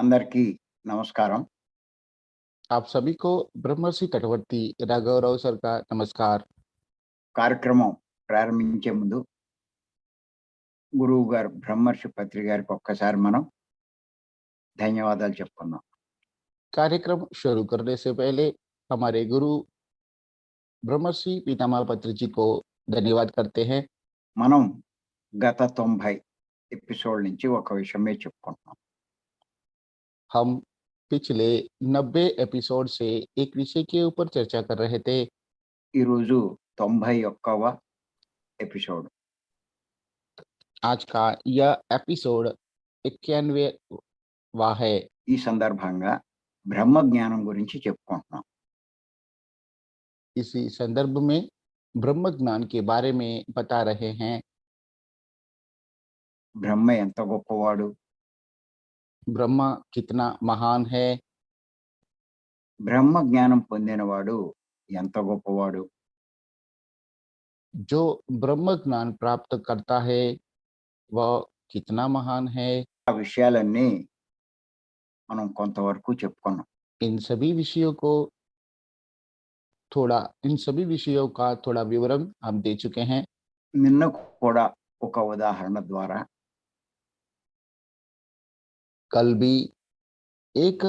అందరికీ నమస్కారం. आप सभी को ब्रह्मर्षि तटवर्ती राघवराव सर का नमस्कार। కార్యక్రమం ప్రారంభించే ముందు గురువు గారు బ్రహ్మర్షి పత్రి గారికి ఒక్కసారి మనం ధన్యవాదాలు చెప్పుకుందాం. कार्यक्रम शुरू करने से पहले हमारे गुरु ब्रह्मर्षि पितामह पत्री जी को धन्यवाद करते हैं। మనం గత 90 ఎపిసోడ్ నుంచి ఒక విషయమే చెప్పుకుంటున్నాం. हम पिछले 90 एपिसोड से एक विषय के ऊपर चर्चा कर रहे थे। ఈరోజు 91వ ఎపిసోడ్. आज का यह एपिसोड 91वां है। ఈ సందర్భంగా బ్రహ్మ జ్ఞానం గురించి చెప్పుకుంటున్నాం. इसी संदर्भ में ब्रह्म ज्ञान के बारे में बता रहे हैं। బ్రహ్మ ఎంత గొప్పవాడు, ब्रह्मा कितना महान है, బ్రహ్మ జ్ఞానం పొందినవాడు ఎంత గొప్పవాడు, जो ब्रह्म ज्ञान प्राप्त करता है वह कितना महान है। ఆ విషయాలన్నీ మనం కొంతవరకు చెప్పుకున్నాం. इन सभी विषयों का थोड़ा विवरण हम दे चुके हैं। నిన్న కూడా ఒక ఉదాహరణ ద్వారా कल भी एक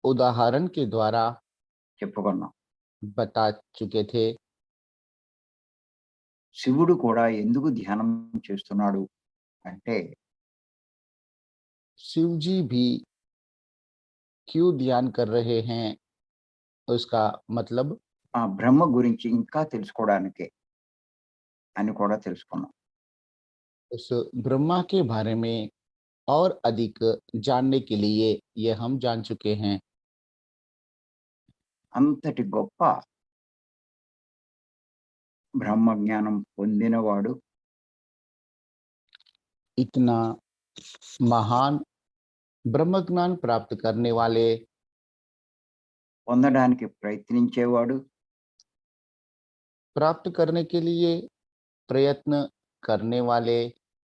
उदाहरण के द्वारा చెప్పుకున్నాం. बता चुके थे। శివుడు కూడా ఎందుకు ధ్యానం చేస్తున్నాడు అంటే शिव जी भी क्यों ध्यान कर रहे हैं, उसका मतलब ఆ బ్రహ్మ గురించి ఇంకా తెలుసుకోవడానికే అని కూడా తెలుసుకున్నాం. उस ब्रह्मा के बारे में और अधिक जानने के लिए ये हम जान चुके हैं। అంతటి గొప్ప బ్రహ్మ జ్ఞానం పొందినవాడు इतना महान ब्रह्म ज्ञान प्राप्त करने वाले, పొందడానికి ప్రయత్నించేవాడు प्राप्त करने के लिए प्रयत्न करने वाले,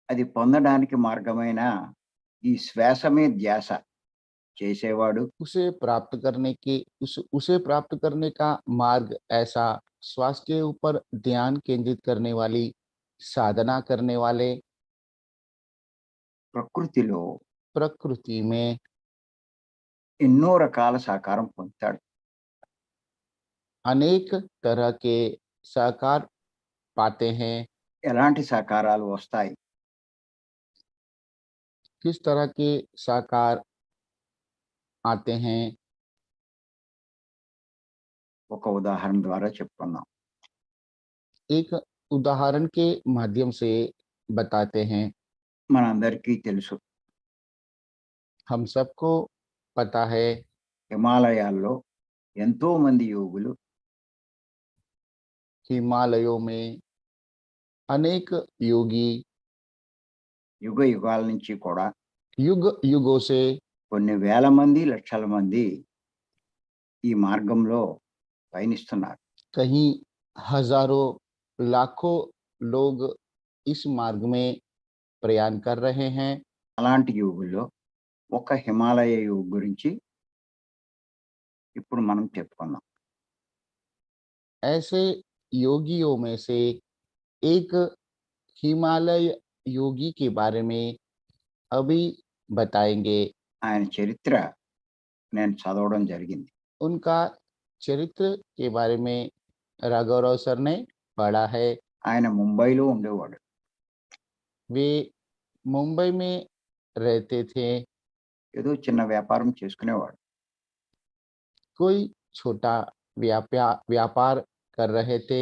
అది పొందడానికి మార్గమైన ఈ శ్వాస మీద ధ్యాస చేసేవాడు उसे प्राप्त करने का मार्ग ऐसा श्वास के ऊपर ध्यान केंद्रित करने वाली साधना करने वाले, ప్రకృతిలో प्रकृति में ఎన్నో రకాల సహకారం పొందుతాడు. अनेक तरह के सहकार पाते हैं। ఎలాంటి సహకారాలు వస్తాయి, किस तरह के सहकार आते हैं, ఒక ఉదాహరణ ద్వారా చెప్పుకుందాం. एक उदाहरण के माध्यम से बताते हैं। మనందరికీ తెలుసు हम सबको पता है హిమాలయాల్లో ఎంతో మంది యోగులు हिमालयों में अनेक योगी యుగ యుగాల నుంచి కూడా युग युगों से కొన్ని వేల మంది లక్షల మంది ఈ మార్గంలో పయనిస్తున్నారు. कहीं हजारों लाखों लोग इस मार्ग में प्रयाण कर रहे हैं। అలాంటి యోగుల్లో ఒక హిమాలయ యోగి గురించి ఇప్పుడు మనం చెప్పుకుందాం. ऐसे योगियों में से एक हिमालय योगी के बारे में अभी बताएंगे। ఆయన చరిత్ర నేను చదవడం జరిగింది. उनका चरित्र के बारे में राघवराव सर ने पढ़ा है। ఆయన ముంబైలో ఉండేవాడు. वे मुंबई में रहते थे। ఏదో చిన్న వ్యాపారం చేసుకునేవాడు. कोई छोटा व्यापार कर रहे थे।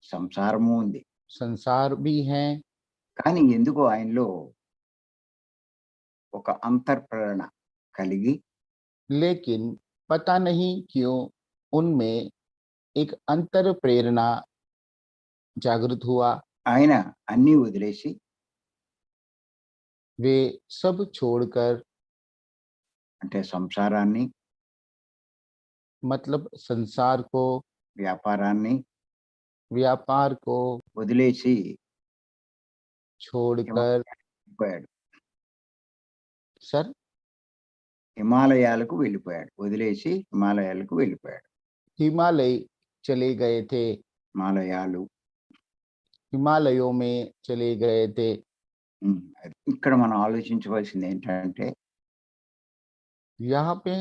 సంసారము ఉంది. संसार भी हैं, కానీ ఎందుకో ఆయనలో ఒక అంతర్ప్రేరణ కలిగి लेकिन पता नहीं क्यों उनमें एक अंतर प्रेरणा जागृत हुआ। ఆయన అన్నీ వదిలేసి वे सब छोड़कर, అంటే సంసారాన్ని, मतलब संसार को, వ్యాపారాన్ని व्यापार को వదిలేసి छोड़कर హిమాలయానికి వెళ్ళిపోయాడు. सर హిమాలయాలకు వెళ్ళిపోయాడు. వదిలేసి హిమాలయాలకు వెళ్ళిపోయాడు. हिमालय चले गए थे, హిమాలయాలు. हिमालयों में चले गए थे। అది. ఇక్కడ మనం ఆలోచించవలసింది ఏంటంటే यहाँ पे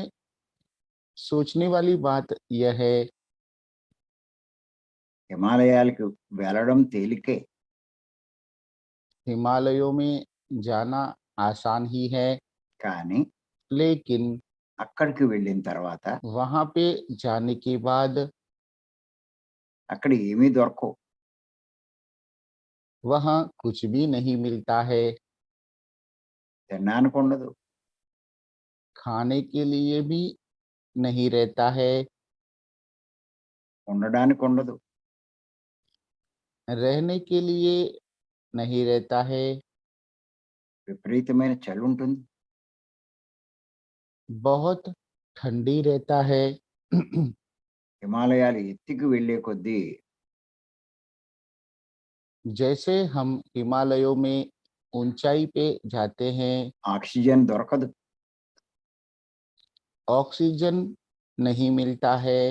सोचने वाली बात यह है, హిమాలయాలకు వెళ్ళడం తేలికే. हिमालयों में जाना आसान ही है, కానీ लेकिन అక్కడికి వెళ్ళిన తర్వాత वहाँ पे जाने के बाद అక్కడ ఏమీ దొరకవు. वहाँ कुछ भी नहीं मिलता है, తినడానికి ఉండదు. खाने के लिए भी नहीं रहता है, ఉండడానికి ఉండదు. रहने के लिए नहीं रहता है, విపరీతమైన చలి ఉంటుంది. बहुत ठंडी रहता है। హిమాలయాలు ఎత్తుకు వెళ్ళే కొద్దీ जैसे हम हिमालयों में ऊंचाई पे जाते हैं, ఆక్సిజన్ దొరకదు. ऑक्सीजन नहीं मिलता है,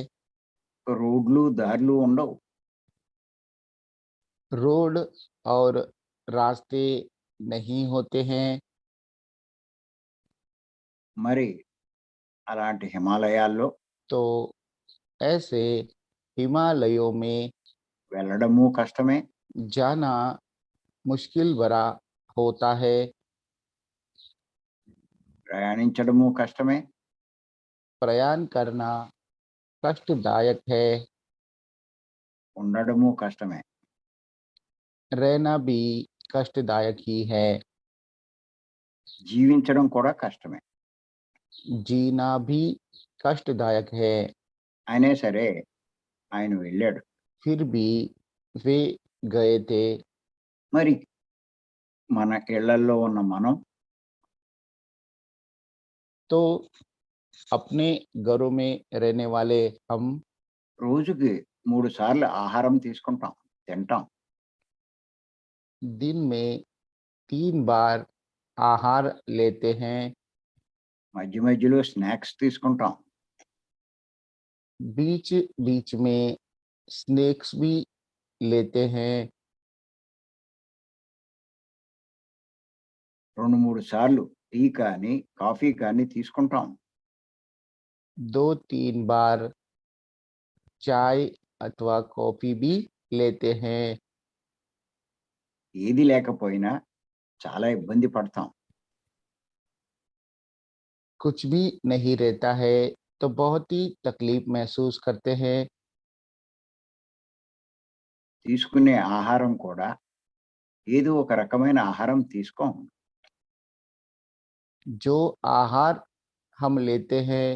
రోడ్లు దారులు ఉండవు. रोड और रास्ते नहीं होते हैं। మరి అలాంటి హిమాలయాల్లో तो ऐसे हिमालयों में వెళ్ళడము కష్టమే. जाना मुश्किल भरा होता है, ప్రయాణించడము కష్టమే. प्रयाण करना कष्टदायक है, ఉండడము కష్టమే. रहना भी कष्टदायक ही है, జీవించడం కూడా కష్టమే. जीना भी कष्टदायक है। అయినా సరే ఆయన వెళ్ళాడు. फिर भी वे गए थे। మరి మన ఇళ్లల్లో ఉన్న మనం तो अपने घरों में रहने वाले हम రోజుకి 3 సార్లు ఆహారం తీసుకుంటాం, తింటాం. दिन में 3 बार आहार लेते हैं, మధ్య మధ్యలో స్నాక్స్ తీసుకుంటాం. बीच बीच में स्नैक्स भी लेते हैं। 2-3 సార్లు టీ కానీ, కాఫీ కానీ తీసుకుంటాం. 2-3 बार चाय अथवा कॉफी भी लेते हैं। ఏది లేకపోయినా చాలా ఇబ్బంది పడతాం. कुछ भी नहीं रहता है तो बहुत ही तकलीफ महसूस करते हैं। తీసుకునే ఆహారం కూడా ఏదో ఒక రకమైన ఆహారం తీసుకోం. जो आहार हम लेते हैं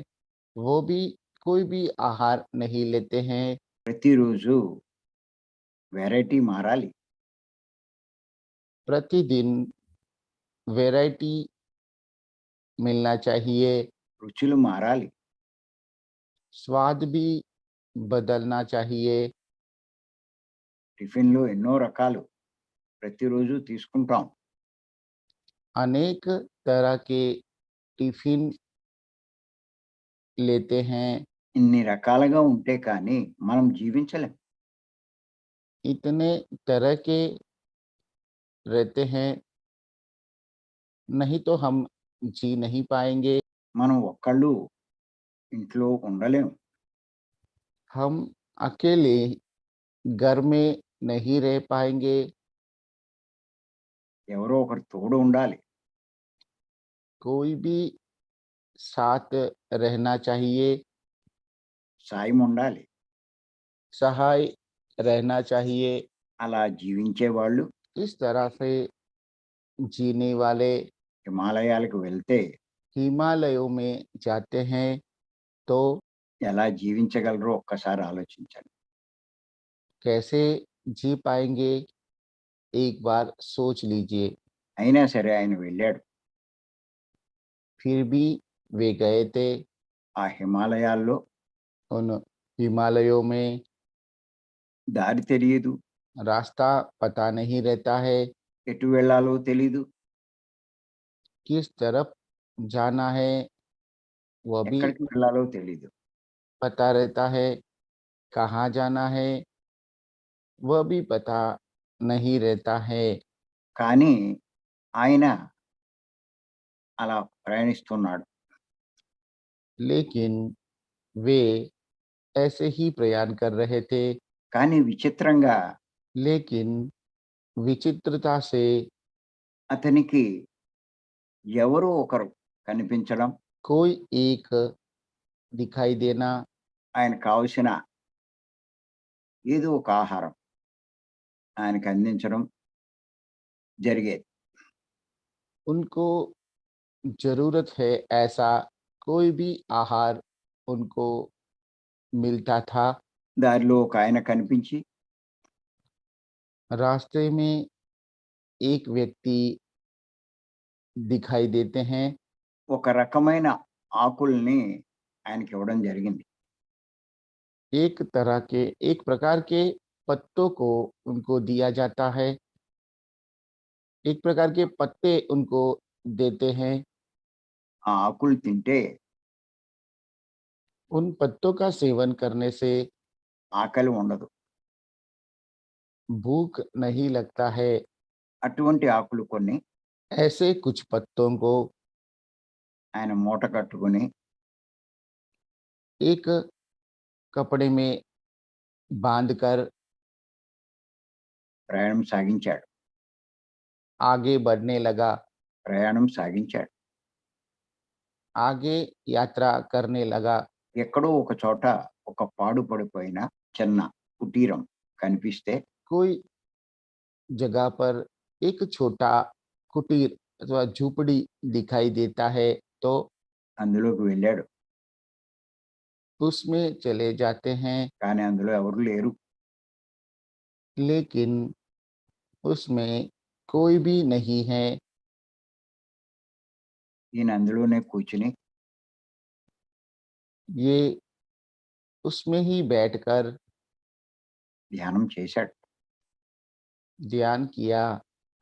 वो भी कोई भी आहार नहीं लेते हैं। ప్రతిరోజు వెరైటీ మారాలి. प्रतिदिन वैरायटी मिलना चाहिए, రుచులు మారాలి. स्वाद भी बदलना चाहिए। టిఫిన్‌లో ఎన్నో రకాలు ప్రతిరోజు తీసుకుంటాం. अनेक तरह के टिफिन लेते हैं। ఇన్ని రకాలుగా ఉంటే కానీ మనం జీవించలేం. इतने तरह के रहते हैं, नहीं तो हम जी नहीं पाएंगे। మనం ఒక్కళ్ళు ఇంట్లో ఉండలేం. हम अकेले घर में नहीं रह पाएंगे। ఎవరో ఒకరు తోడు ఉండాలి. कोई भी साथ रहना चाहिए, సాయం ఉండాలి. सहाय रहना चाहिए। అలా జీవించేవాళ్ళు इस तरह से जीने वाले హిమాలయాలకు వెళ్తే हिमालयों में जाते हैं तो ఎలా జీవించగలరో ఒక్కసారి ఆలోచించండి. कैसे जी पाएंगे, एक बार सोच लीजिए। అయినా సరే ఆయన వెళ్ళాడు. फिर भी वे गए थे। ఆ హిమాలయాల్లో उन हिमालयों में దారి తెలియదు. रास्ता पता नहीं रहता है, ఎటు వెళ్ళాలో తెలీదు. किस तरफ जाना है वह भी ఎక్కడికి వెళ్ళాలో తెలీదు. पता रहता है, कहाँ जाना है वह भी पता नहीं रहता है। కానీ ఆయన అలా ప్రయాణిస్తున్నాడు. लेकिन वे ऐसे ही प्रयाण कर रहे थे, కానీ విచిత్రంగా लेकिन विचित्रता से అతనికి ఎవరో ఒకరు కనిపించడం, कोई एक दिखाई देना, ఆయనకు కావలసిన ఏదో ఒక ఆహారం ఆయనకు అందించడం జరిగేది. उनको जरूरत है ऐसा कोई भी आहार उनको मिलता था। దారిలో ఒక ఆయన కనిపించి रास्ते में एक व्यक्ति दिखाई देते हैं, ఒక రకమైన ఆకుల్ని ఆయనకివ్వడం జరిగింది. एक प्रकार के पत्तों को उनको दिया जाता है, एक प्रकार के पत्ते उनको देते हैं। ఆ ఆకులు తింటే उन पत्तों का सेवन करने से ఆకలి ఉండదు. भूख नहीं लगता है। అటువంటి ఆకులు కొన్ని ऐसे कुछ पत्तों को ఆయన మూట కట్టుకొని एक कपड़े में बांधकर ప్రయాణం సాగించాడు. आगे बढ़ने लगा, ప్రయాణం సాగించాడు. आगे यात्रा करने लगा। ఎక్కడో ఒక చోట ఒక పాడుపడిపోయిన చిన్న కుటీరం కనిపిస్తే कोई जगह पर एक छोटा कुटीर अथवा झूपड़ी दिखाई देता है तो అందులోకి వెళ్ళాడు. उसमें चले जाते हैं, కానీ అందులో ఎవరు లేరు. लेकिन उसमें कोई भी नहीं है। ఈయన అందులోనే కూర్చుని ये उसमें ही बैठकर ధ్యానం చేశాడు. ध्यान किया।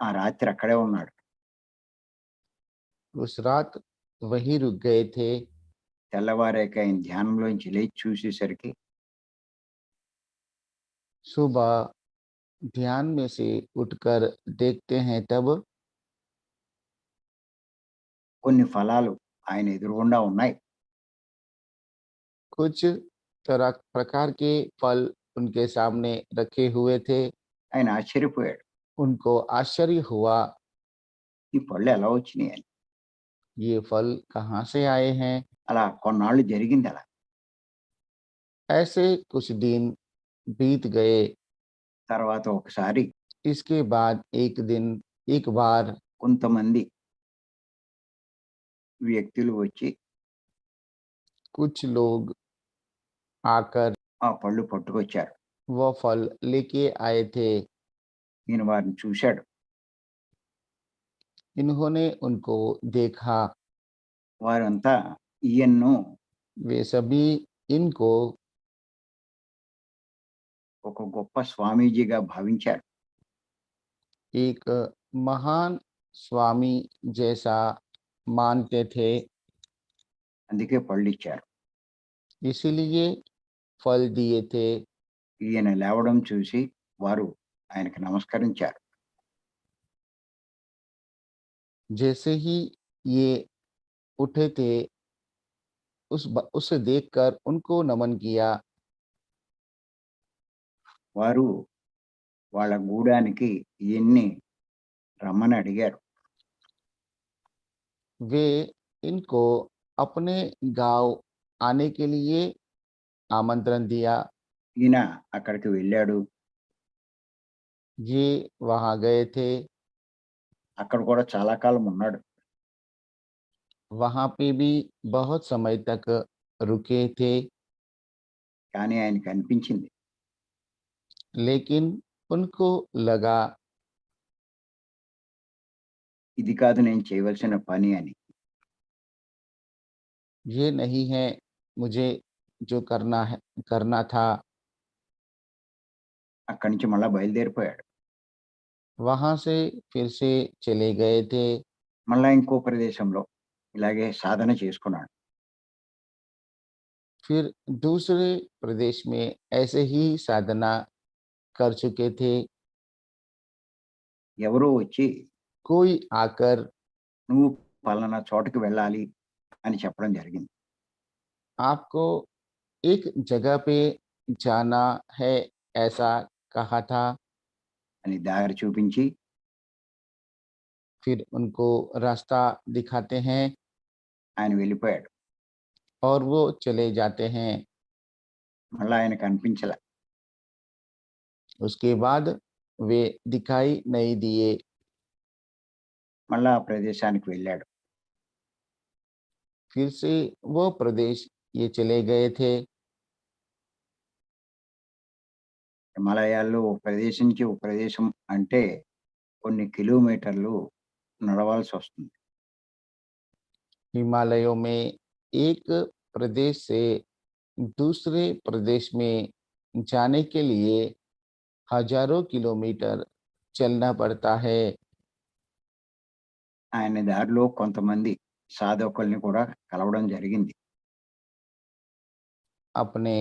ఆ రాత్రి అక్కడే ఉన్నాడు. उस रात वहीं रुक गए थे। తెల్లవారాక ఆయన ధ్యానంలోంచి లేచి చూసేసరికి सुबह ध्यान में से उठकर देखते हैं तब కొన్ని ఫలాలు ఆయన ఎదురుగుండా ఉన్నాయి. कुछ तरह प्रकार के फल उनके सामने रखे हुए थे। ఆయన ఆశ్చర్యపోయాడు. उनको आश्चर्य हुआ, ఈ పళ్ళు ఎలా వచ్చినాయి అని. ये फल कहाँ से आए हैं। అలా కొన్నాళ్ళు జరిగింది అలా. ऐसे कुछ दिन बीत गए। తర్వాత ఒకసారి इसके बाद एक बार కొంతమంది వ్యక్తులు వచ్చి कुछ लोग आकर ఆ పళ్ళు పట్టుకొచ్చారు. वो फल लेके आए थे। ఈయన వారిని చూశాడు. इन्होंने उनको देखा। వారంతా ఈయన్ను वे सभी इनको ఒక గొప్ప స్వామీజీగా భావించారు. एक महान स्वामी जैसा मानते थे, అందుకే పళ్ళు ఇచ్చారు. इसीलिए फल दिए थे। ఈయన లేవడం చూసి వారు ఆయనకు నమస్కరించారు. जैसे ही ये उठे थे उसे देखकर उनको नमन किया। వారు వాళ్ళ గూడానికి ఈయన్ని రమ్మని అడిగారు. वे इनको अपने गांव आने के लिए आमंत्रण दिया। ఈయన అక్కడికి వెళ్ళాడు. ये वहां गए थे। అక్కడ కూడా చాలా కాలం ఉన్నాడు. वहां पे भी बहुत समय तक रुके थे, కానీ ఆయనకు అనిపించింది लेकिन उनको लगा ఇది కాదు నేను చేయవలసిన పని అని. ये नहीं है मुझे जो करना था। అక్కడి నుంచి మళ్ళా బయలుదేరిపోయాడు. वहां से फिर से चले गए थे। మళ్ళా ఇంకో ప్రదేశంలో ఇలాగే సాధన చేసుకున్నాడు. फिर दूसरे प्रदेश में ऐसे ही साधना कर चुके थे। ఎవరో వచ్చి कोई आकर నువ్వు పలానా చోటకి వెళ్ళాలి అని చెప్పడం జరిగింది. आपको एक जगह पे जाना है ऐसा कहा था। అని దారి చూపించి फिर उनको रास्ता दिखाते हैं ఆయన వెళ్ళిపోయాడు. और वो चले जाते हैं। మళ్ళా ఆయన కనిపించలా. उसके बाद वे दिखाई नहीं दिए। మళ్ళా ఆ ప్రదేశానికి వెళ్ళాడు. फिर से वो प्रदेश ये चले गए थे। హిమాలయాల్లో ఒక ప్రదేశం నుంచి ఒక ప్రదేశం అంటే కొన్ని కిలోమీటర్లు నడవాల్సొస్తుంది. हिमालयों में एक प्रदेश से दूसरे प्रदेश में जाने के लिए हजारों किलोमीटर चलना पड़ता है। ఆయన దారిలో కొంతమంది సాధకుల్ని కూడా కలవడం జరిగింది. अपने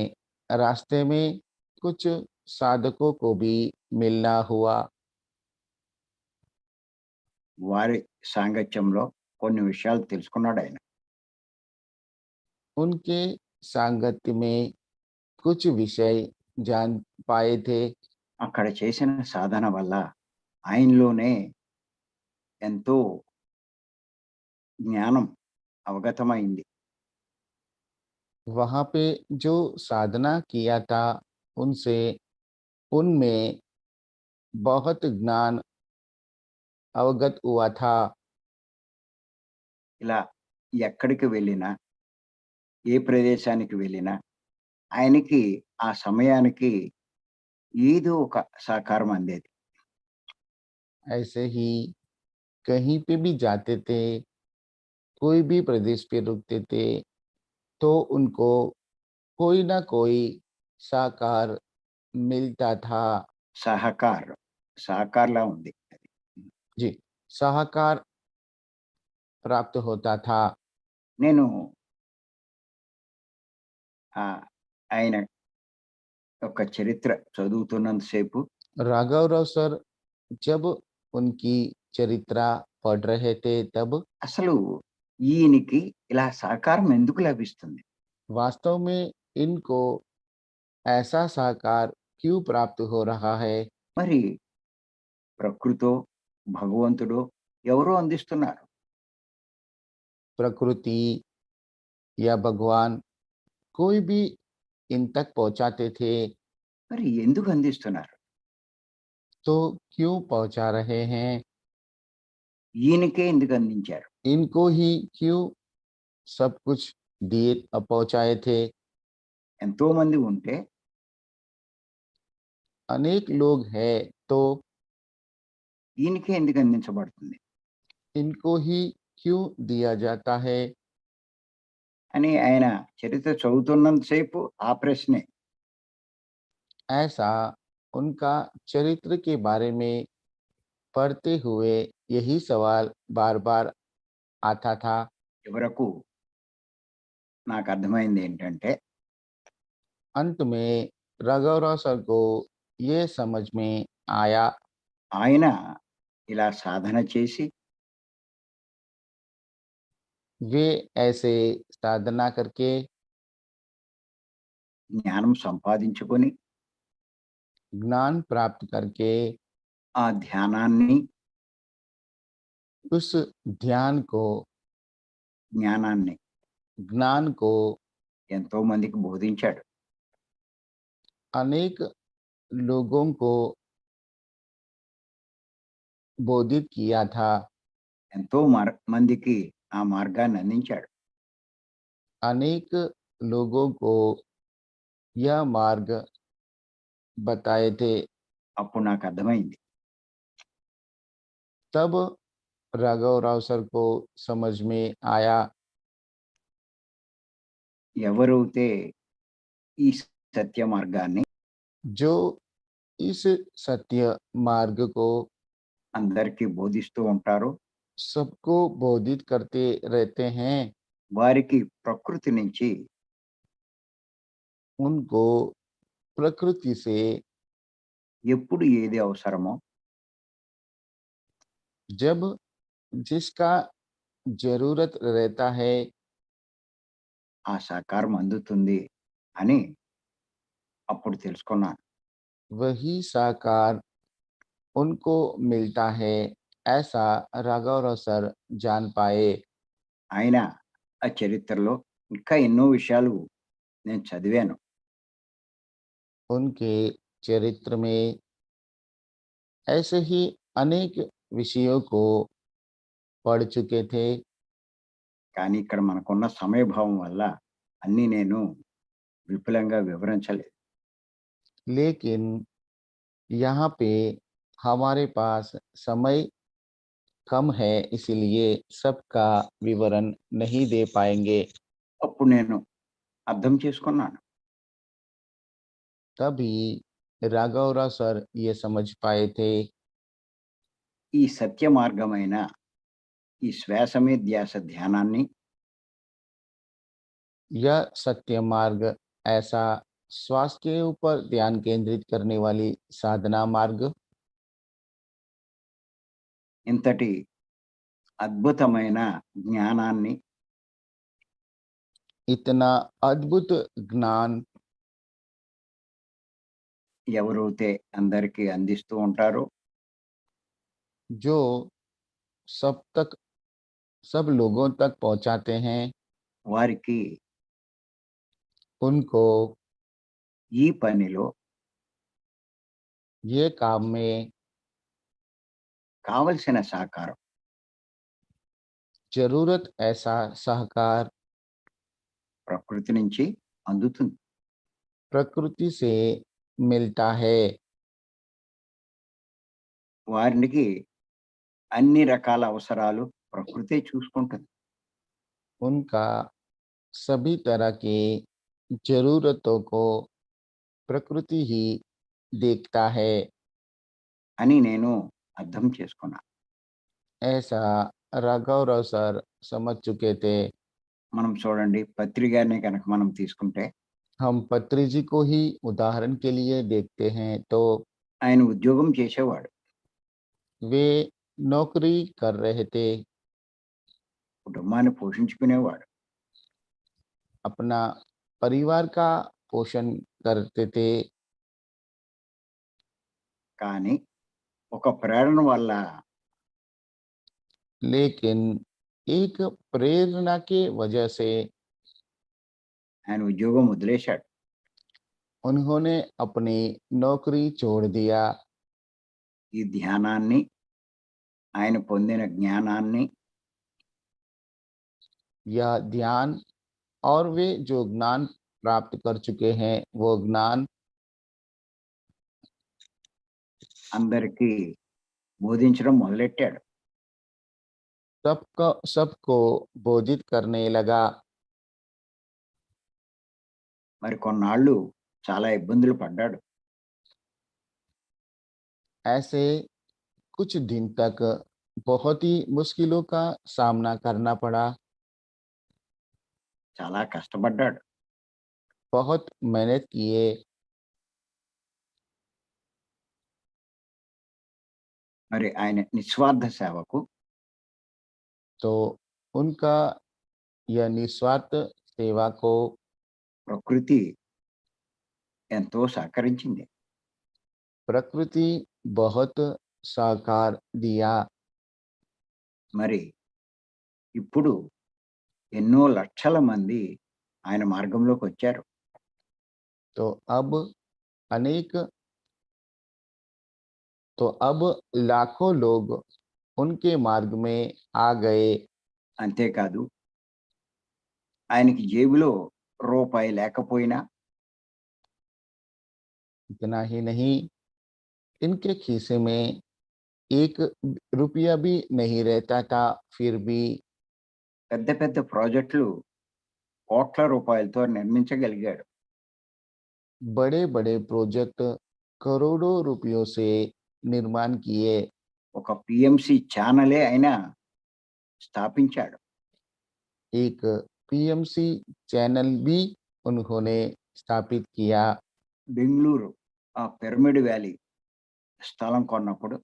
रास्ते में कुछ साधकों को भी मिलना हुआ। వారి సాంగత్యంలో కొన్ని విషయాలు తెలుసుకున్నాడాయన. उनके सांगत्य में कुछ विषय जान पाए थे। అక్కడ చేసిన సాధన వల్ల ఆయనలోనే ఎంతో జ్ఞానం అవగతమైంది. वहाँ पे जो साधना किया था उनसे उनमें बहुत ज्ञान अवगत हुआ था। ఇలా ఎక్కడికి వెళ్ళినా, ఏ ప్రదేశానికి వెళ్ళినా ఆయనకి ఆ సమయానికి ఏదో ఒక సహకారం అందేది. ऐसे ही कहीं पे भी जाते थे, कोई भी प्रदेश पे रुकते थे, तो उनको कोई ना कोई साकार मिलता था। సహకార్‌లా ఉంది. जी, साहकार प्राप्त होता था। నేను ఆహ్, ఆయన యొక్క చరిత్ర చదువుతున్నంత సేపు राघव राव सर जब उनकी चरित्रा पढ़ रहे थे तब అసలు ఈయనకి ఇలా సహకారం ఎందుకు లభిస్తుంది? वास्तव में इनको ऐसा साकार क्यों प्राप्त हो रहा है? మరి ప్రకృతో, భగవంతుడో ఎవరో అందిస్తున్నారు. प्रकृति या भगवान कोई भी इन तक पहुंचाते थे, మరి ఎందుకు అందిస్తున్నారు? तो क्यों पहुंचा रहे हैं? ఈయనకే ఎందుకు అందించారు? इनको ही क्यों सब कुछ दिए पहुंचाए थे? ఎంతోమంది ఉంటే अनेक लोग हैं तो ఈయనకే ఎందుకు అందించబడుతుంది इनको ही क्यों दिया जाता है? అని ఆయన చరిత్ర చదువుతున్నంత సేపు ఆ ప్రశ్నే. ऐसा उनका चरित्र के बारे में पढ़ते हुए यही सवाल बार-बार आता था। చివరకు నాకు అర్థమైంది ఏంటంటే अंत में राघव राव सर को ये समझ में आया ఆయన ఇలా సాధన చేసి वे ऐसे साधना करके జ్ఞానం సంపాదించుకొని ज्ञान प्राप्त करके ఆ ధ్యానాన్ని, उस ध्यान को, జ్ఞానాన్ని ज्ञान को ఎంతో మందికి బోధించాడు. अनेक लोगों को बोधित किया था। ఎంతో మందికి ఆ మార్గాన్ని అందించాడు. अनेक लोगों को यह मार्ग बताए थे। అప్పుడు నాకు అర్థమైంది तब राघव राव सर को समझ में आया ఎవరైతే ఈ సత్య మార్గాన్ని जो इस सत्य मार्ग को అందరికీ బోధిస్తూ ఉంటారో सबको बोधित करते रहते हैं, వారికి ప్రకృతి నుంచి उनको प्रकृति से ఎప్పుడు ఏది అవసరమో जब जिसका जरूरत रहता है ఆ సహకారం అందుతుంది అని అప్పుడు తెలుసుకున్నాను. वही साकार उनको मिलता है, ऐसा राघव सर जान पाए। ఆయన ఆ చరిత్రలో ఇంకా ఎన్నో విషయాలు నేను చదివాను. उनके चरित्र में ऐसे ही अनेक विषयों को पढ़ चुके थे, కానీ ఇక్కడ మనకున్న సమయభావం వల్ల అన్నీ నేను విపులంగా వివరించలేదు. लेकिन यहाँ पे हमारे पास समय कम है, इसलिए सबका विवरण नहीं दे पाएंगे। అప్పుడు నేను అర్థం చేసుకున్నాను. तभी राघवराव सर ये समझ पाए थे, ఈ సత్య మార్గమైన ఈ శ్వాస మీద ధ్యాస ధ్యానాన్ని यह सत्य मार्ग ऐसा श्वास के ऊपर ध्यान केंद्रित करने वाली साधना मार्ग ఇంతటి అద్భుతమైన జ్ఞానాన్ని इतना अद्भुत ज्ञान ఎవరైతే అందరికీ అందిస్తూ ఉంటారో जो सब लोगों तक पहुंचाते हैं, వారికి उनको ఈ పనిలో ये काम में కావలసిన సహకారం जरूरत ऐसा सहकार ప్రకృతి నుంచి అందుతుంది. प्रकृति से मिलता है। వారికి అన్ని రకాల అవసరాలు ప్రకృతే చూసుకుంటుంది. उनका सभी तरह की जरूरतों को प्रकृति ही देखता है, అని నేను అర్థం చేసుకున్నా. ऐसा राघवराव सर समझ चुके थे। మనం చూడండి పత్రి గారిని కనుక మనం తీసుకుంటే हम पत्री जी को ही उदाहरण के लिए देखते हैं तो ఆయన ఉద్యోగం చేసేవాడు. वे नौकरी कर रहे थे, కుటుంబాన్ని పోషించుకునేవాడు. अपना परिवार का पोषण करते थे, కానీ ఒక ప్రేరణ వల్ల लेकिन एक प्रेरणा के वजह से ఆయన ఉద్యోగం వదిలేశాడు. उन्होंने अपनी नौकरी छोड़ दिया। ఈ ధ్యానాన్ని ఆయన పొందిన జ్ఞానాన్ని यह ध्यान और वे जो ज्ञान प्राप्त कर चुके हैं वो ज्ञान అందరికీ బోధించడం మొదలెట్టాడు. सबको बोधित करने लगा। మరి కొన్నాళ్ళు చాలా ఇబ్బందులు పడ్డాడు. ऐसे कुछ दिन तक बहुत ही मुश्किलों का सामना करना पड़ा, చాలా కష్టపడ్డాడు. बहुत मेहनत किए, మరి ఆయన నిస్వార్థ సేవకు तो उनका यह निस्वार्थ सेवा को ప్రకృతి ఎంతో సహకరించింది. प्रकृति बहुत सहकार दिया। మరి ఇప్పుడు ఎన్నో లక్షల మంది ఆయన మార్గంలోకి వచ్చారు. तो अनेक अब लाखों लोग उनके मार्ग में आ गए। అంతేకాదు ఆయనకి జేబులో రూపాయి లేకపోయినా इतना ही नहीं, इनके खीसे में एक रुपया भी नहीं रहता था, फिर भी పెద్ద పెద్ద ప్రాజెక్టులు కోట్ల రూపాయలతో నిర్మించగలిగాడు. बड़े बड़े प्रोजेक्ट करोड़ों रुपयों से निर्माण किए। ఒక పిఎంసి ఛానలే ఆయన స్థాపించాడు. एक पीएमसी चैनल भी उन्होंने स्थापित किया। బెంగుళూరు ఆ పిరమిడ్ వ్యాలీ స్థలం కొన్నప్పుడు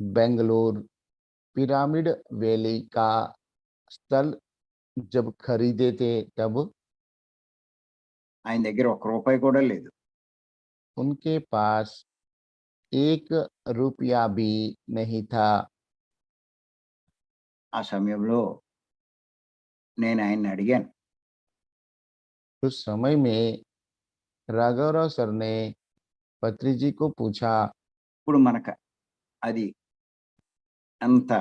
बेंगलोर पिरामिड वैली का स्थल जब खरीदे थे तब ఆయన దగ్గర ఒక్క రూపాయి కూడా లేదు. उनके पास 1 रुपया भी नहीं था। ఆ సమయంలో నేను ఆయన్ని అడిగాను. उस समय में राघवराव सर ने पत्री जी को पूछा, ఇప్పుడు మనకు అది అంత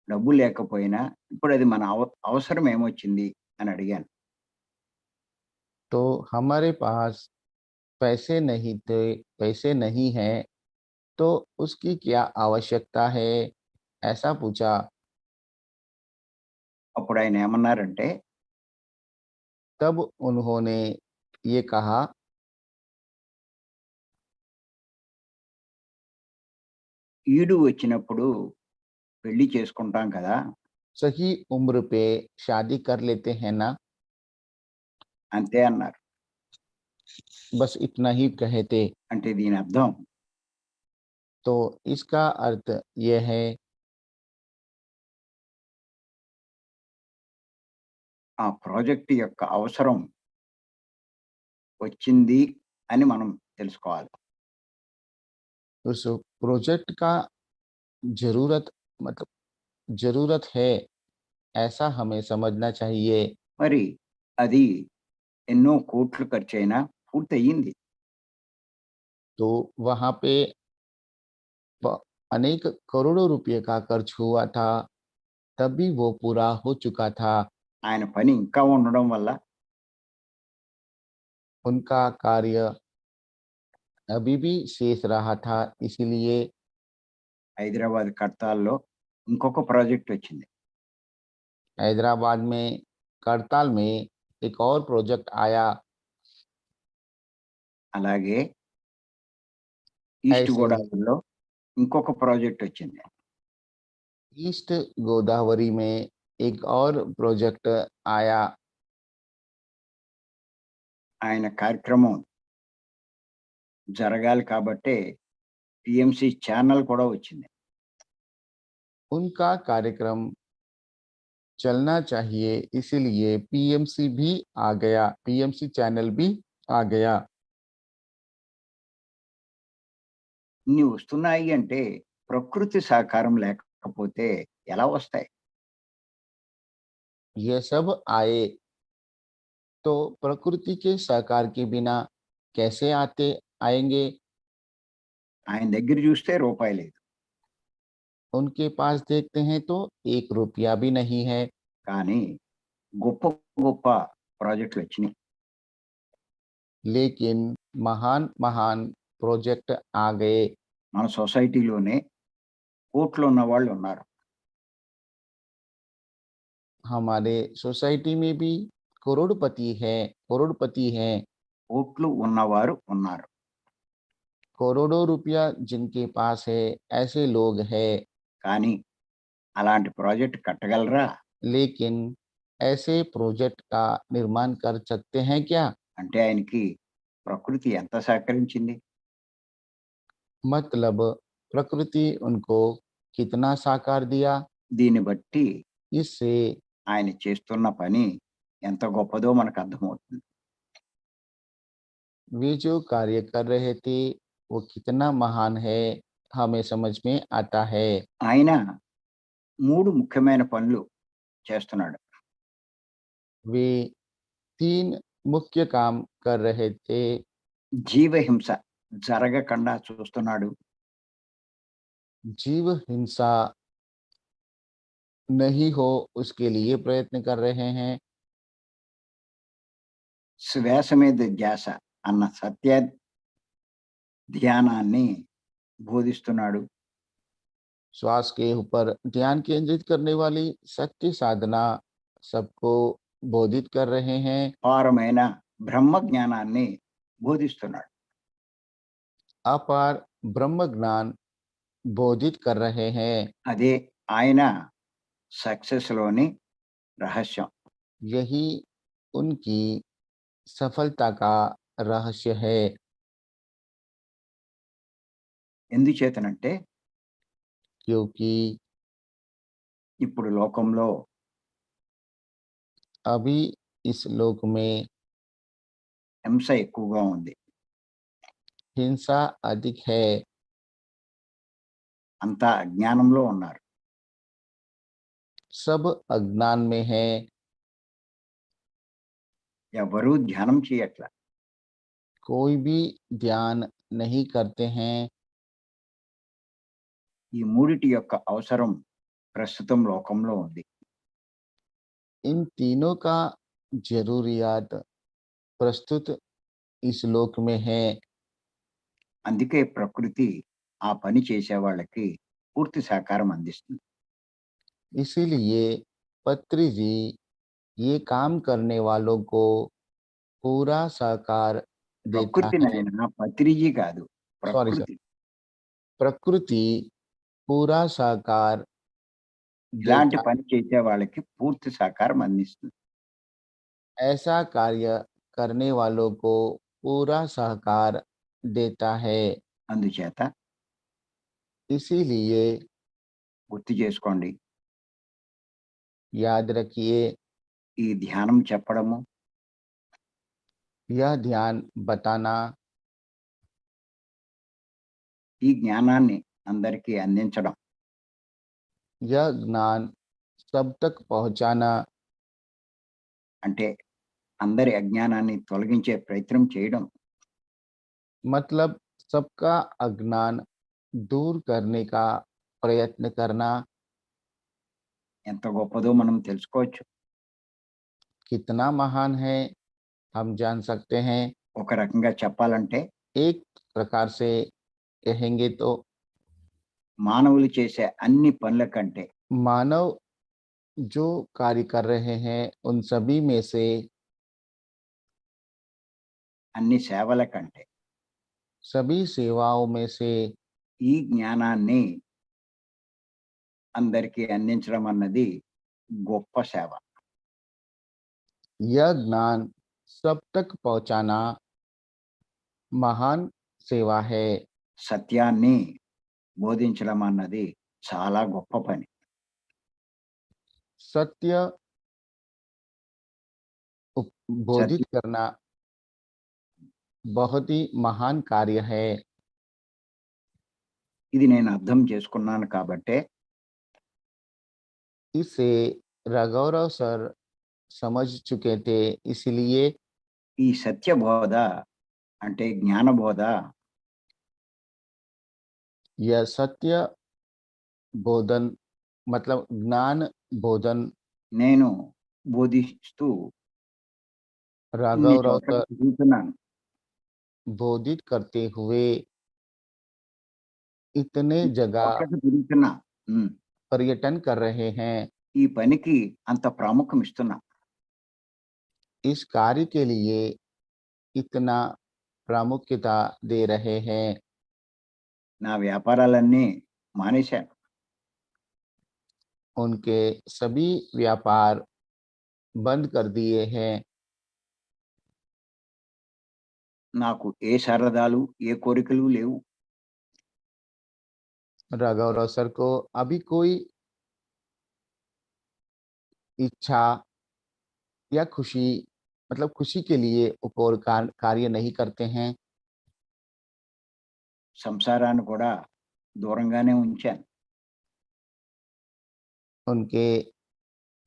డబ్బు లేకపోయినా ఇప్పుడు అది మన అవసరం ఏమొచ్చింది అని అడిగాను. तो हमारे पास पैसे नहीं थे, पैसे नहीं हैं, तो उसकी क्या आवश्यकता है? ऐसा पूछा। అప్పుడు ఆయన ఏమన్నారంటే, तब उन्होंने ये कहा, ఈడు వచ్చినప్పుడు పెళ్లి చేసుకుంటాం కదా! सही उम्र पे शादी कर लेते हैं ना? అంతే అన్నారు. बस इतना ही कहे थे। అంటే దీని అర్థం तो इसका अर्थ ये है, ఆ ప్రాజెక్ట్ యొక్క అవసరం వచ్చింది అని మనం తెలుసుకోవాలి. उस प्रोजेक्ट का ज़रूरत मतलब ज़रूरत है, ऐसा हमें समझना चाहिए। మరి అది ఎన్నో కోట్లు ఖర్చయినా పూర్తయింది. तो वहाँ पे ब अनेक करोड़ों रुपए का खर्च हुआ था, तब भी वो पूरा हो चुका था। ఆయన పని ఇంకా ఉండడం వల్ల उनका कार्य अभी भी शेष रहा था, इसीलिए హైదరాబాద్ కడతాల్లో ఇంకొక ప్రాజెక్ట్ వచ్చింది. हैदराबाद में करताल में एक और प्रोजेक्ट आया। అలాగే ఈస్ట్ ऐसे ही గోదావరిలో ఇంకొక ప్రాజెక్ట్ వచ్చింది. ईस्ट गोदावरी में एक और प्रोजेक्ट आया। ఆయన కార్యక్రమం జరగాలి కాబట్టే టీఎంసీ ఛానల్ కూడా వచ్చింది. उनका कार्यक्रम चलना चाहिए, इसीलिए पीएमसी भी आ गया, पीएमसी चैनल भी आ गया। ఇన్ని వస్తున్నాయి అంటే ప్రకృతి సహకారం లేకపోతే ఎలా వస్తాయి? ये सब आए तो प्रकृति के सहकार के बिना कैसे आएंगे? ఆయన దగ్గర చూస్తే రూపాయి లేదు. उनके पास देखते हैं तो 1 रुपया भी नहीं है, కానీ గొప్ప గొప్ప ప్రాజెక్టులు వచ్చినాయి. लेकिन महान प्रोजेक्ट आ गए। మన సొసైటీలోనే కోట్లు ఉన్న వాళ్ళు ఉన్నారు. हमारे सोसाइटी में भी करोड़पति हैं, కోట్లు ఉన్నవారు ఉన్నారు. करोड़ों रुपया जिनके पास है, ऐसे लोग हैं। కానీ అలాంటి ప్రాజెక్ట్ కట్టగలరా? लेकिन ऐसे प्रोजेक्ट का निर्माण कर सकते हैं क्या? అంటే ఆయనకి ప్రకృతి ఎంత సహకరించింది? मतलब प्रकृति उनको कितना साकार दिया? దీన్ని బట్టి इससे ఆయన చేస్తున్న పని ఎంత గొప్పదో మనకు అర్థమవుతుంది. वे जो कार्य कर रहे थे वो कितना महान है, हमें समझ में आता है। ఆయన 3 ముఖ్యమైన పనులు చేస్తున్నాడు. वे 3 मुख्य काम कर रहे थे। జీవహింస జరగకుండా చూస్తున్నాడు. जीव हिंसा नहीं हो उसके लिए प्रयत्न कर रहे हैं। శ్వాస మీద ధ్యాస అన్న సత్య ధ్యానాన్ని బోధిస్తున్నాడు. श्वास के ऊपर ध्यान केंद्रित करने वाली सत्य साधना सबको बोधित कर रहे हैं। అపారమైన బ్రహ్మ జ్ఞానాన్ని బోధిస్తున్నాడు. अपार ब्रह्म ज्ञान बोधित कर रहे हैं। అదే ఆయన సక్సెస్‌లోని రహస్యం. यही उनकी सफलता का रहस्य है। ఎందుచేతనంటే क्योंकि ఇప్పుడు లోకంలో अभी इस लोक में హింస ఎక్కువగా ఉంది. हिंसा अधिक है। అంతా అజ్ఞానంలో ఉన్నారు. सब अज्ञान में है। ఎవరూ ధ్యానం చేయట్ల. कोई भी ध्यान नहीं करते हैं। ఈ మూడిటి యొక్క అవసరం ప్రస్తుతం లోకంలో ఉంది. इन तीनों का जरूरियात प्रस्तुत इस लोक में है। అందుకే ప్రకృతి ఆ పని చేసే వాళ్ళకి పూర్తి సహకారం అందిస్తుంది. इसीलिए पत्री जी ये काम करने वालों को पूरा सहकार देता ప్రకృతి है। నాయన పత్రిజీ కాదు. सॉरी सर, ప్రకృతి प्रकृति पूरा सहकार ఇలాంటి देता, పని చేసే వాళ్ళకి పూర్తి సహకారం అందిస్తుంది. ऐसा कार्य करने वालों को पूरा सहकार देता है। అందుచేత इसीलिए గుర్తు చేసుకోండి, याद रखिए, ఈ ధ్యానం చెప్పడము, यह ध्यान बताना, ఈ జ్ఞానాన్ని అందరికీ అందించడం यह ज्ञान सब तक पहुंचाना, అంటే అందరి అజ్ఞానాన్ని తొలగించే ప్రయత్నం చేయడం. मतलब सबका अज्ञान दूर करने का प्रयत्न करना। ఎంత గొప్పదో మనం తెలుసుకోవచ్చు. कितना महान है हम जान सकते हैं। ఒక రకంగా చెప్పాలంటే एक प्रकार से कहेंगे तो మానవులు చేసే అన్ని పనుల కంటే मानव जो कार्य कर रहे हैं उन सभी में से, అన్ని సేవల కంటే सभी सेवाओं में से ఈ జ్ఞానాన్ని అందరికీ అందించడం అన్నది గొప్ప సేవ. यह ज्ञान सब तक पहुंचाना महान सेवा है। సత్యాన్ని బోధించడం అన్నది చాలా గొప్ప పని. सत्य बोधित సత్య करना बहुत ही महान कार्य है। ఇది నేను అర్థం చేసుకున్నాను కాబట్టే इसे राघवराव सर समझ चुके थे, इसलिए ఈ సత్య బోధ అంటే జ్ఞాన బోధ यह सत्य बोधन मतलब ज्ञान बोधन నేను బోధిస్తూ ఇన్ని राघवराव చోట్ల सर తిరుగుతున్నాను. बोधित करते हुए इतने ఇన్ని जगह చోట్లకు తిరుగుతున్నా. पर्यटन कर रहे हैं। ఈ పనికి అంత ప్రాముఖ్యం ఇస్తున్నా. इस कार्य के लिए इतना प्रामुख्यता दे रहे हैं। నా వ్యాపారాలన్నీ మానేశాను. उनके सभी व्यापार बंद कर दिए हैं। నాకు ఏ సరదాలు, ఏ కోరికలు లేవు. राघवराव सर को अभी कोई इच्छा या खुशी मतलब खुशी के लिए और कार्य नहीं करते हैं। సంసారాన్ని కూడా దూరంగానే ఉంచాను. उनके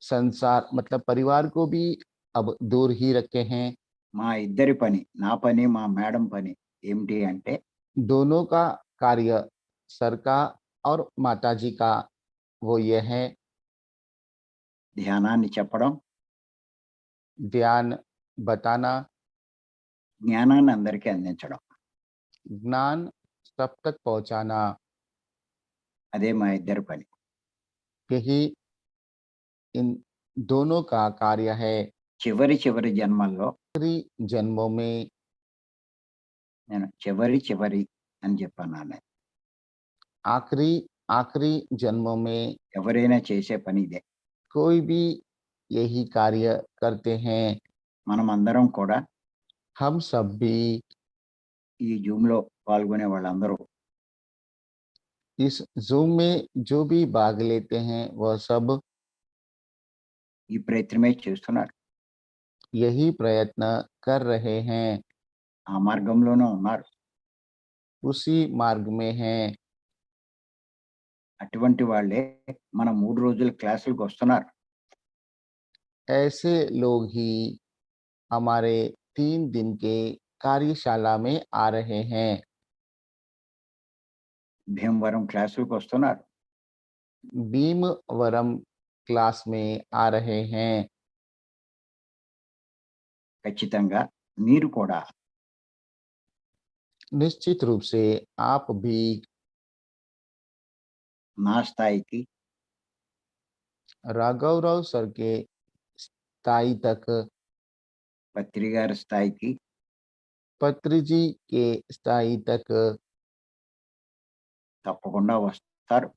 संसार मतलब परिवार को भी अब दूर ही रखे हैं। మా ఇద్దరి పని, నా పని, మా మేడం పని ఏమిటి అంటే दोनों का कार्य सर का और माताजी का वो ये है, ధ్యానాన్ని చెప్పడం, ध्यान बताना, జ్ఞానాన్ని అందరికీ అందించడం. ज्ञान सब तक पहुंचाना। అదే మా ఇద్దరి పని. यही इन दोनों का कार्य है। చివరి జన్మల్లో आखिरी जन्मों में నేను చివరి అని చెప్పన్నాను. आखिरी जन्मों में ఎవరైనా చేసే పని ఇదే. कोई भी यही कार्य करते हैं। మనమందరం కూడా हम सब भी ఈ జూమ్‌లో పాల్గొనే వాళ్ళందరూ इस ज़ूम में जो भी भाग लेते हैं, वह सब ఈ ప్రయత్నమే చేస్తున్నారు. यही प्रयत्न कर रहे हैं, ఆ మార్గంలోనే ఉన్నారు. उसी मार्ग में हैं। అటువంటి వాళ్ళే మన 3 రోజుల క్లాసులకొస్తున్నారు. ऐसे लोग ही हमारे 3 दिन के कार्यशाला में आ रहे हैं। భీమవరం క్లాసులకొస్తున్నారు. भीमवरम क्लास में आ रहे हैं। ఖచ్చితంగా మీరు కూడా निश्चित रूप से आप भी నా స్థాయికి राघवराव सर के स्थाई तक, పత్రి గారి స్థాయికి पत्री जी के स्थाई तक తప్పకుండా వస్తారు.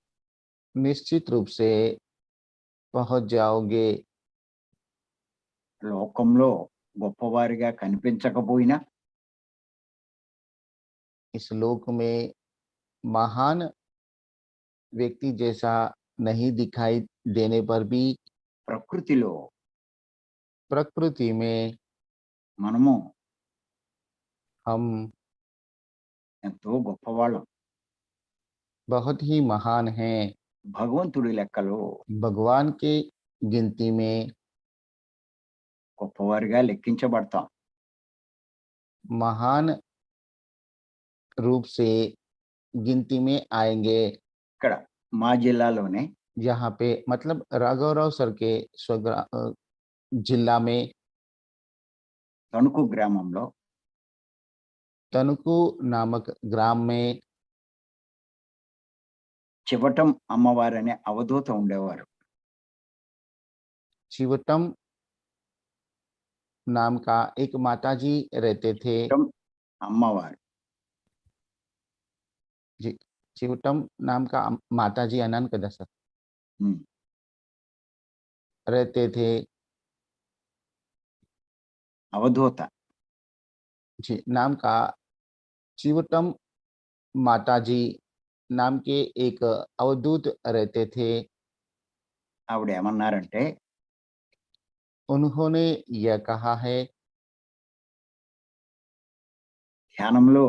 निश्चित रूप से पहुंच जाओगे। లోకంలో గొప్పవారిగా కనిపించకపోయినా इस लोक में महान व्यक्ति जैसा नहीं दिखाई देने पर भी ప్రకృతిలో प्रकृति में మనము हम ఎంతో గొప్పవాళ్ళం. बहुत ही महान हैं। భగవంతుడి లెక్కలో भगवान के गिनती में గొప్పవారిగా లెక్కించబడతాం. महान रूप से गिनती में आएंगे। ఇక్కడ మా జిల్లాలోనే यहाँ पे मतलब राघवराव सर के जिला में తణుకు గ్రామంలో तनुकु नामक ग्राम में చివటం అమ్మవారనే అవధూత ఉండేవారు. चिवटम नाम का एक माताजी रहते थे। చివటం అమ్మవారు जी, चिवटम नाम का माताजी अनंत दशक ఉమ్, रहते थे। అవధూత जी, नाम का चिवटम माताजी नाम के एक अवधूत रहते थे। ఆవిడ ఏమన్నారంటే उन्होंने यह कहा है, ధ్యానంలో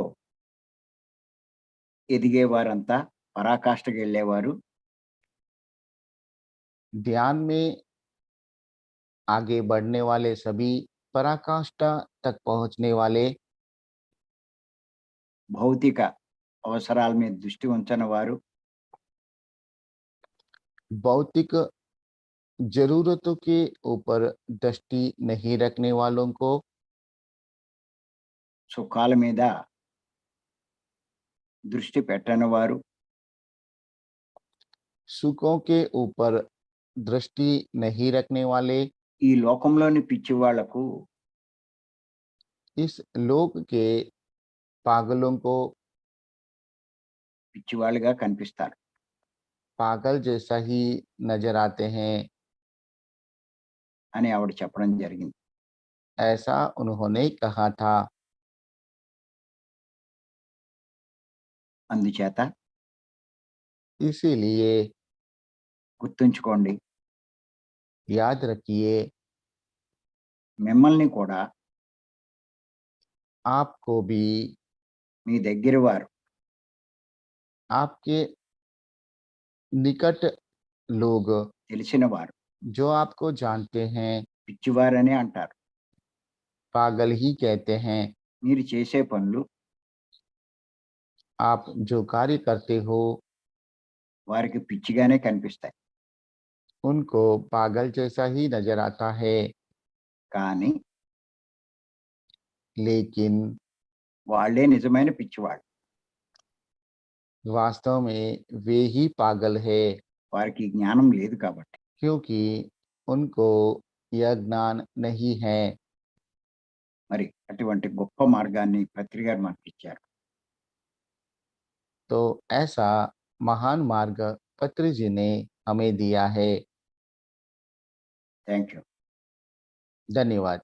ఎదిగేవారంతా పరాకాష్ఠకి వెళ్ళేవారు. ध्यान में आगे बढ़ने वाले सभी पराकाष्ठा तक पहुंचने वाले, భౌతిక అవసరాల మీద దృష్టి ఉంచని వారు भौतिक जरूरतों के ऊपर दृष्टि नहीं रखने वालों को, సుఖాల మీద దృష్టి పెట్టని వారు सुखों के ऊपर दृष्टि नहीं रखने वाले, ఈ లోకంలోని పిచ్చి వాళ్లకు इस लोक के पागलों को పిచ్చివాళ్ళుగా కనిపిస్తారు. पागल जैसा ही नजर आते हैं, అని ఆవిడ చెప్పడం జరిగింది. ऐसा उन्होंने कहा था। అందుచేత इसीलिए గుర్తుంచుకోండి, याद रखिए, మిమ్మల్ని కూడా आपको भी మీ దగ్గర వారు आपके निकट लोग తెలిసిన వారు जो आपको जानते हैं పిచ్చివారనే అంటారు. पागल ही कहते हैं। మీరు చేసే పనులు आप जो कार्य करते हो వారికి పిచ్చిగానే కనిపిస్తాయి. उनको पागल जैसा ही नजर आता है, కానీ लेकिन వాళ్ళే నిజమైన పిచ్చివాళ్ళు. वास्तव में वे ही पागल है, వారికి ఈ జ్ఞానం లేదు కాబట్టి. क्योंकि उनको यह ज्ञान नहीं है। మరి అటువంటి గొప్ప మార్గాన్ని పత్రి గారు మనకి ఇచ్చారు. तो ऐसा महान मार्ग पत्री जी ने हमें दिया है। Thank you. धन्यवाद।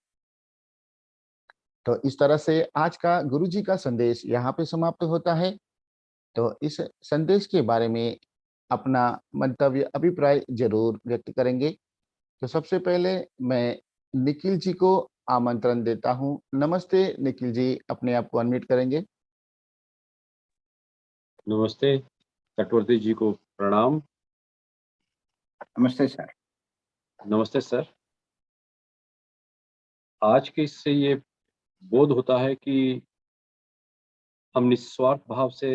तो इस तरह से आज का गुरुजी का संदेश यहाँ पे समाप्त होता है। तो इस संदेश के बारे में अपना मंतव्य, अभिप्राय ज़रूर व्यक्त करेंगे। तो सबसे पहले मैं निखिल जी को आमंत्रण देता हूँ। नमस्ते निखिल जी, अपने आप को अनम्यूट करेंगे। नमस्ते, चटवर्ती जी को प्रणाम। नमस्ते सर। नमस्ते सर। आज के इससे ये बोध होता है कि हम निस्वार्थ भाव से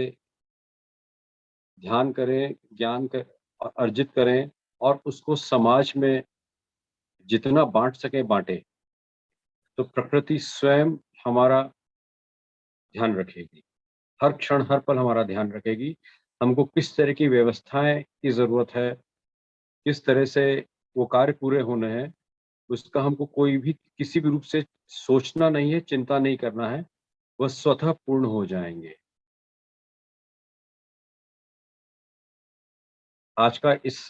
ध्यान करें, ज्ञान अर्जित करें और उसको समाज में जितना बांट सके बांटे, तो प्रकृति स्वयं हमारा ध्यान रखेगी। हर क्षण हर पल हमारा ध्यान रखेगी। हमको किस तरह की व्यवस्थाएं की जरूरत है, किस तरह से वो कार्य पूरे होने हैं, उसका हमको कोई भी किसी भी रूप से सोचना नहीं है, चिंता नहीं करना है, वह स्वतः पूर्ण हो जाएंगे। आज का इस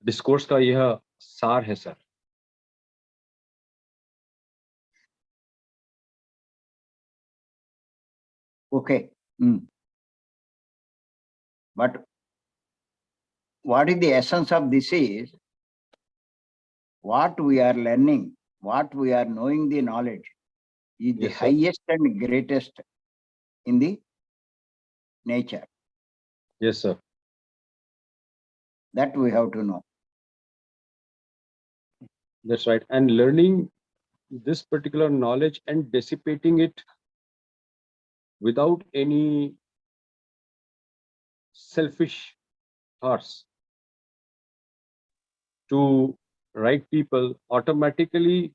डिस्कोर्स का यह सार है sir. Okay. But what is the essence of this is what we are learning, what we are knowing, the knowledge is the Yes, sir. highest and greatest in the nature. Yes, sir. That we have to know. That's right. And learning this particular knowledge and dissipating it without any selfish thoughts to right people, automatically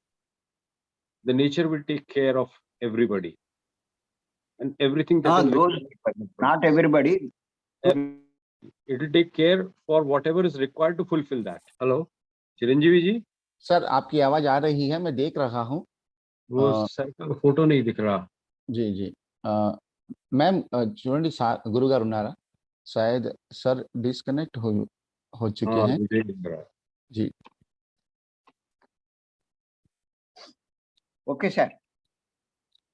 the nature will take care of everybody and everything that is Those required. people, not everybody. It will take care for whatever is required to fulfill that. Hello, Chiranjeevi ji. Sir आपकी आवाज आ रही है, मैं देख रहा हूँ। वो sir का फोटो नहीं दिख रहा। जी जी। मैम చూడండి గురుగారు ఉన్నారా? शायद सर डिस्कनेक्ट हो चुके हैं। मुझे दिख रहा। जी। Okay, sir.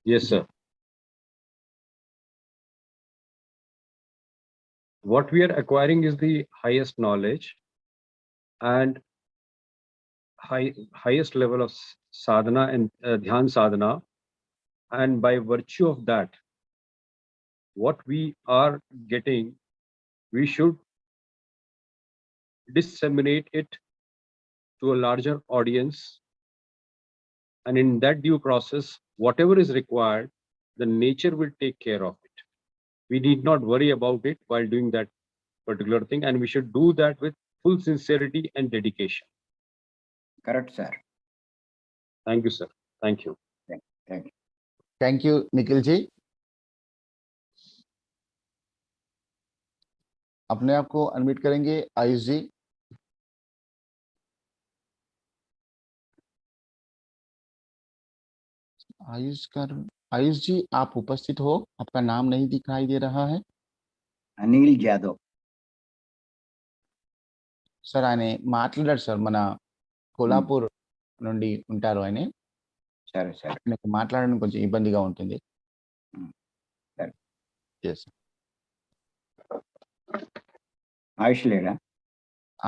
Yes, sir. What we are acquiring is the highest knowledge and highest level of sadhana and dhyan sadhana, and by virtue of that, what we are getting, we should disseminate it to a larger audience, and in that due process, whatever is required, the nature will take care of it. We need not worry about it while doing that particular thing, and we should do that with full sincerity and dedication. Correct, sir. Thank you, sir. Thank you. Thank you. Thank you Nikhil ji. अपने आप को unmute करेंगे आयुष जी। आयुष जी आप उपस्थित हो, आपका नाम नहीं दिखाई दे रहा है। Anil Jadhav. సార్ ఆయన మాట్లాడారు సార్, మన కోలాపూర్ నుండి ఉంటారు ఆయన. సరే సరే. నాకు మాట్లాడడం కొంచెం ఇబ్బందిగా ఉంటుంది. సరే. yes ఆయుష్ లేడా?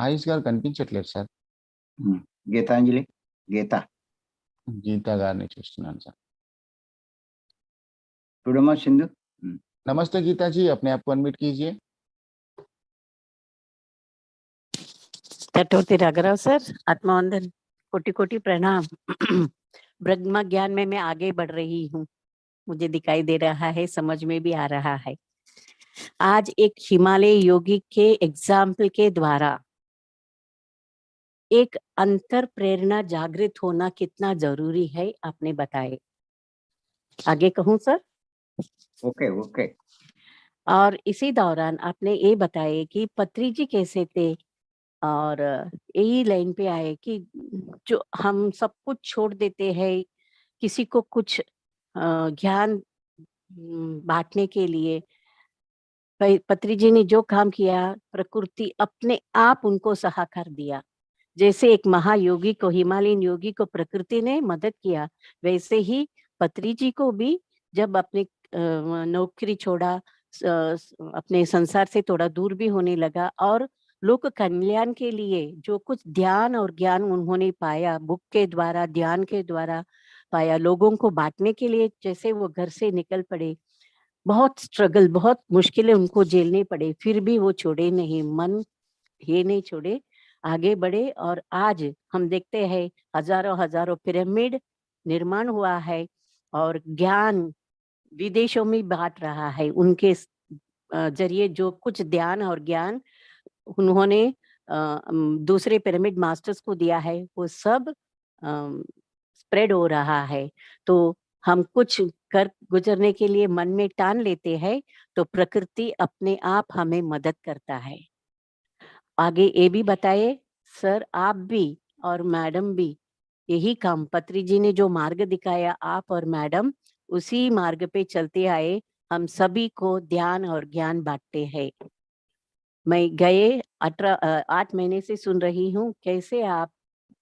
ఆయుష్ గారు కనిపించట్లేదు సార్. గీతాంజలి, గీతా గారిని చూస్తున్నాను సార్. చూడమ్మా సింధు. नमस्ते गीता जी, अपने आप को अनम्यूट कीजिए। चटवर्ती राघव सर, आत्मवंदन, कोटि कोटि प्रणाम। ब्रह्म ज्ञान में मैं आगे बढ़ रही हूँ, मुझे दिखाई दे रहा है, समझ में भी आ रहा है। आज एक हिमालय योगी के एग्जाम्पल के द्वारा एक अंतर प्रेरणा जागृत होना कितना जरूरी है आपने बताए। आगे कहूँ सर? Okay okay. और इसी दौरान आपने ये बताए कि पत्री जी कैसे थे, और यही लाइन पे आए कि जो हम सब कुछ छोड़ देते हैं किसी को कुछ ज्ञान बांटने के लिए। पत्री जी ने जो काम किया, प्रकृति अपने आप उनको सहाकार दिया। जैसे एक महायोगी को, हिमालयन योगी को प्रकृति ने मदद किया, वैसे ही पत्री जी को भी जब अपने नौकरी छोड़ा, अपने संसार से थोड़ा दूर भी होने लगा और लोक कल्याण के लिए जो कुछ ध्यान और ज्ञान उन्होंने पाया, बुक के द्वारा, ध्यान के द्वारा पाया, लोगों को बांटने के लिए जैसे वो घर से निकल पड़े, बहुत स्ट्रगल, बहुत मुश्किलें उनको झेलने पड़े, फिर भी वो छोड़े नहीं, मन ये नहीं छोड़े, आगे बढ़े। और आज हम देखते हैं हजारों हजारों पिरामिड निर्माण हुआ है और ज्ञान विदेशों में बांट रहा है। उनके जरिए जो कुछ ध्यान और ज्ञान उन्होंने दूसरे पिरामिड मास्टर्स को दिया है, वो सब स्प्रेड हो रहा है। तो हम कुछ कर गुजरने के लिए मन में ठान लेते हैं, तो प्रकृति अपने आप हमें मदद करता है। आगे ये भी बताइए सर, आप भी और मैडम भी यही काम, पत्री जी ने जो मार्ग दिखाया, आप और मैडम उसी मार्ग पे चलते आए, हम सभी को ध्यान और ज्ञान बांटते हैं। मैं गए 8 महीने से सुन रही हूँ कैसे आप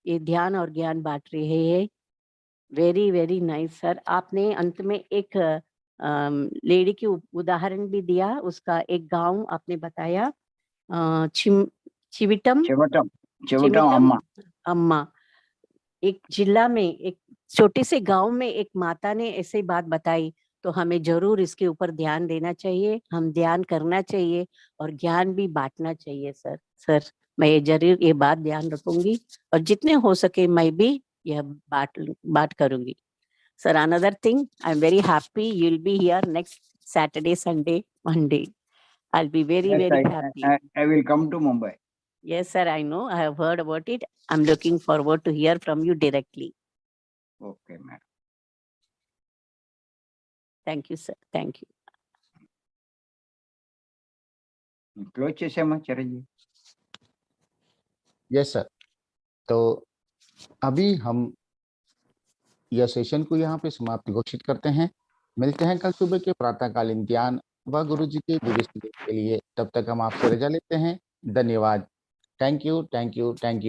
ये ध्यान और ज्ञान बांट रहे हैं। Very very nice sir. आपने अंत में एक लेडी की उदाहरण भी दिया, उसका एक गांव आपने बताया, चिविटम चिवटम अम्मा। अम्मा। एक जिला में, एक छोटे से गांव में एक माता ने ऐसे बात बताई, तो हमें जरूर इसके ऊपर ध्यान देना चाहिए, हम ध्यान करना चाहिए और ज्ञान भी बांटना चाहिए सर। सर मैं ये जरूर ये बात ध्यान रखूंगी और जितने हो सके मैं भी यह बात करूंगी sir. Another thing, I am very happy you will be here next Saturday, Sunday, Monday. I'll be very Yes, very happy. I will come to Mumbai. Yes sir, I know, I have heard about it. I'm looking forward to hear from you directly. Okay, madam. Thank you sir, thank you. Close చేసామా Chiranjeevi? Yes sir. तो अभी हम यह session को यहाँ पे समाप्त घोषित करते हैं। मिलते हैं कल सुबह के प्रातःकालीन ज्ञान व गुरु जी के दिव्य संदेश के लिए। तब तक हम आपसे रजा लेते हैं। धन्यवाद। Thank you, thank you, thank you.